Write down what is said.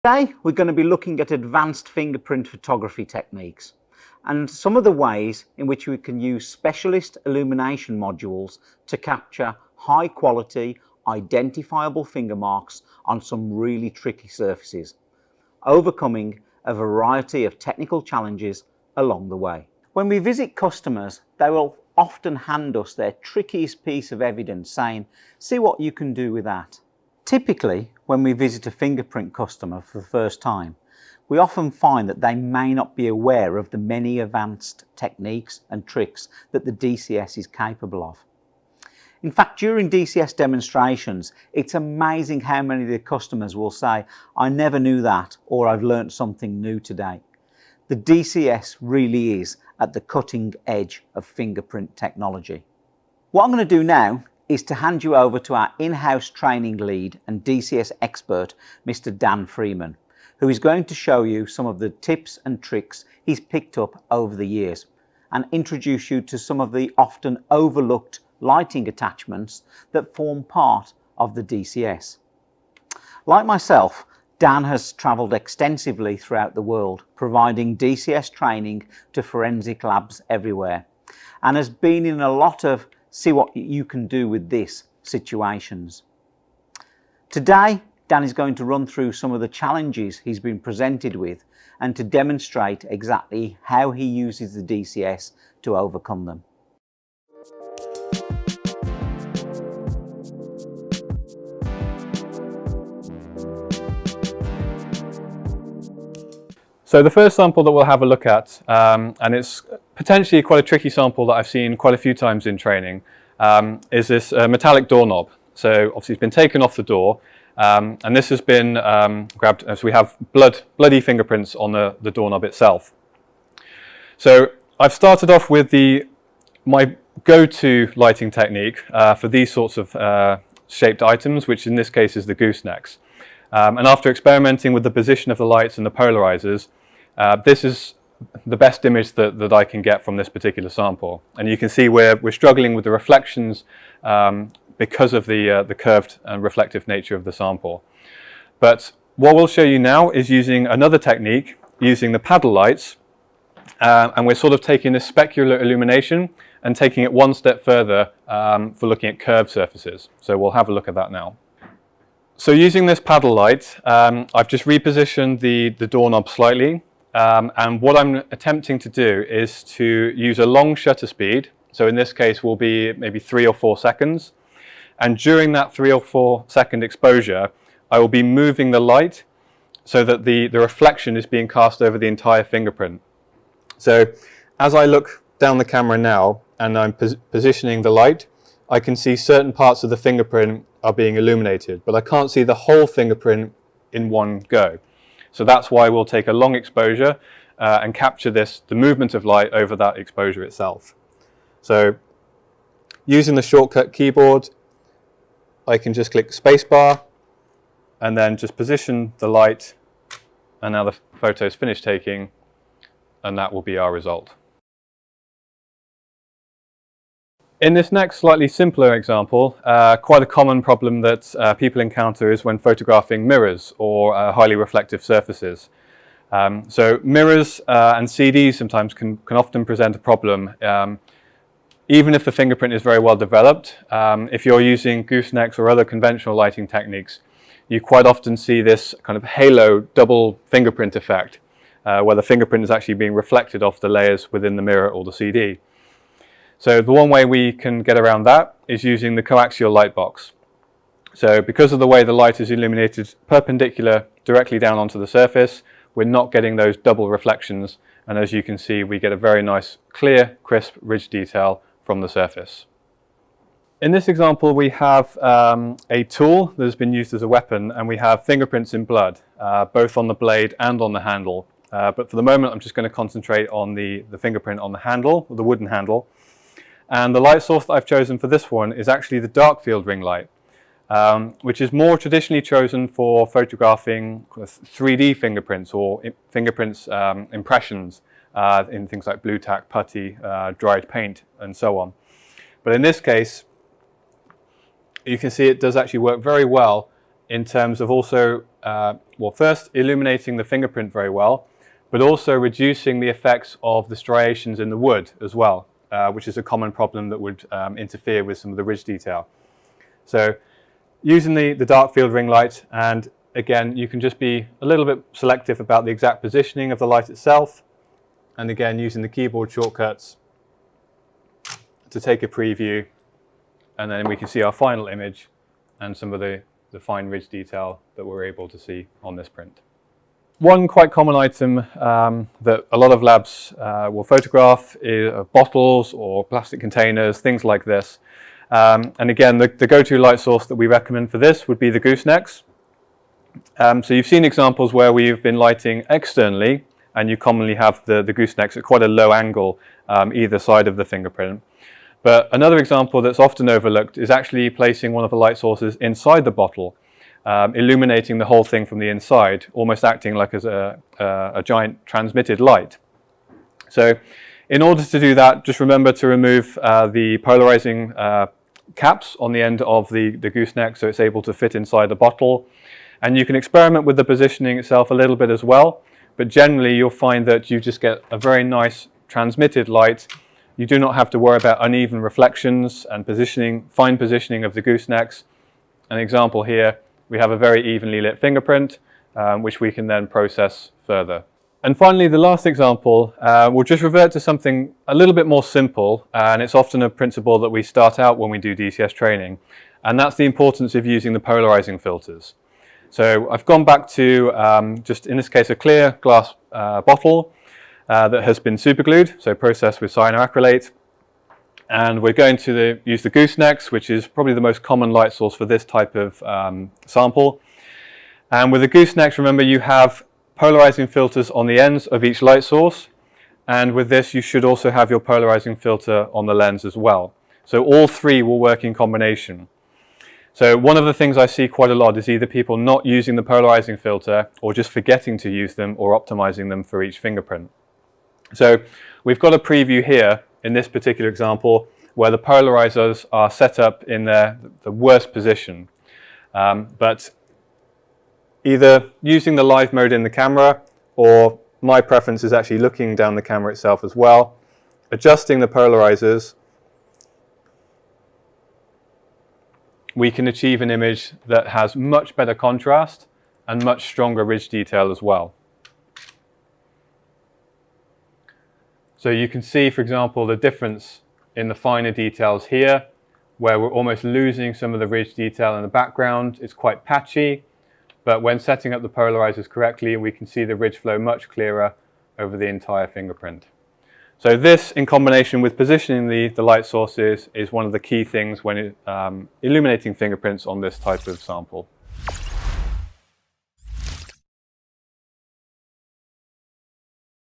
Today we're going to be looking at advanced fingerprint photography techniques and some of the ways in which we can use specialist illumination modules to capture high quality, identifiable finger marks on some really tricky surfaces, overcoming a variety of technical challenges along the way. When we visit customers, they will often hand us their trickiest piece of evidence saying, "See what you can do with that." Typically, when we visit a fingerprint customer for the first time, we often find that they may not be aware of the many advanced techniques and tricks that the DCS is capable of. In fact, during DCS demonstrations, it's amazing how many of the customers will say, "I never knew that," or "I've learned something new today." The DCS really is at the cutting edge of fingerprint technology. What I'm going to do now is to hand you over to our in-house training lead and DCS expert, Mr. Dan Freeman, who is going to show you some of the tips and tricks he's picked up over the years and introduce you to some of the often overlooked lighting attachments that form part of the DCS. Like myself, Dan has travelled extensively throughout the world, providing DCS training to forensic labs everywhere, and has been in a lot of "see what you can do with this" situations. Today, Dan is going to run through some of the challenges he's been presented with and to demonstrate exactly how he uses the DCS to overcome them. So the first sample that we'll have a look at, and it's potentially quite a tricky sample that I've seen quite a few times in training, is this metallic doorknob. So obviously it's been taken off the door, and this has been grabbed, as we have bloody fingerprints on the doorknob itself. So I've started off with my go-to lighting technique for these sorts of shaped items, which in this case is the goosenecks. And after experimenting with the position of the lights and the polarizers, this is the best image that I can get from this particular sample. And you can see we're struggling with the reflections because of the curved and reflective nature of the sample. But what we'll show you now is using another technique, using the paddle lights, and we're sort of taking this specular illumination and taking it one step further for looking at curved surfaces. So we'll have a look at that now. So using this paddle light, I've just repositioned the doorknob slightly, and what I'm attempting to do is to use a long shutter speed. So in this case will be maybe 3 or 4 seconds, and during that 3 or 4 second exposure I will be moving the light so that the reflection is being cast over the entire fingerprint. So as I look down the camera now and I'm positioning the light, I can see certain parts of the fingerprint are being illuminated, but I can't see the whole fingerprint in one go. So that's why we'll take a long exposure and capture the movement of light over that exposure itself. So using the shortcut keyboard, I can just click spacebar and then just position the light, and now the photo's finished taking, and that will be our result. In this next slightly simpler example, quite a common problem that people encounter is when photographing mirrors or highly reflective surfaces. So mirrors and CDs sometimes can often present a problem, even if the fingerprint is very well developed. If you're using goosenecks or other conventional lighting techniques, you quite often see this kind of halo double fingerprint effect, where the fingerprint is actually being reflected off the layers within the mirror or the CD. So the one way we can get around that is using the coaxial light box. So because of the way the light is illuminated perpendicular directly down onto the surface, we're not getting those double reflections, and as you can see we get a very nice clear, crisp ridge detail from the surface. In this example we have a tool that has been used as a weapon, and we have fingerprints in blood, both on the blade and on the handle. But for the moment I'm just going to concentrate on the fingerprint on the handle, the wooden handle. And the light source that I've chosen for this one is actually the dark field ring light, which is more traditionally chosen for photographing 3D fingerprints or fingerprints impressions in things like blue tack, putty, dried paint and so on. But in this case, you can see it does actually work very well in terms of also well, first illuminating the fingerprint very well, but also reducing the effects of the striations in the wood as well, which is a common problem that would interfere with some of the ridge detail. So using the dark field ring light, and again, you can just be a little bit selective about the exact positioning of the light itself, and again, using the keyboard shortcuts to take a preview, and then we can see our final image and some of the fine ridge detail that we're able to see on this print. One quite common item that a lot of labs will photograph is bottles or plastic containers, things like this. And again, the go-to light source that we recommend for this would be the goosenecks. So you've seen examples where we've been lighting externally, and you commonly have the goosenecks at quite a low angle either side of the fingerprint. But another example that's often overlooked is actually placing one of the light sources inside the bottle, illuminating the whole thing from the inside, almost acting like as a giant transmitted light. So in order to do that, just remember to remove the polarizing caps on the end of the gooseneck so it's able to fit inside the bottle. And you can experiment with the positioning itself a little bit as well, but generally you'll find that you just get a very nice transmitted light. You do not have to worry about uneven reflections and positioning, fine positioning of the goosenecks. An example here, we have a very evenly lit fingerprint, which we can then process further. And finally, the last example, we'll just revert to something a little bit more simple, and it's often a principle that we start out when we do DCS training, and that's the importance of using the polarizing filters. So I've gone back to, just in this case, a clear glass bottle that has been superglued, so processed with cyanoacrylate. And we're going to use the goosenecks, which is probably the most common light source for this type of sample. And with the goosenecks, remember you have polarizing filters on the ends of each light source. And with this, you should also have your polarizing filter on the lens as well. So all three will work in combination. So one of the things I see quite a lot is either people not using the polarizing filter or just forgetting to use them or optimizing them for each fingerprint. So we've got a preview here in this particular example where the polarizers are set up in the worst position. But either using the live mode in the camera, or my preference is actually looking down the camera itself as well, adjusting the polarizers, we can achieve an image that has much better contrast and much stronger ridge detail as well. So you can see, for example, the difference in the finer details here, where we're almost losing some of the ridge detail in the background. It's quite patchy, but when setting up the polarizers correctly, we can see the ridge flow much clearer over the entire fingerprint. So this, in combination with positioning the light sources, is one of the key things when illuminating fingerprints on this type of sample.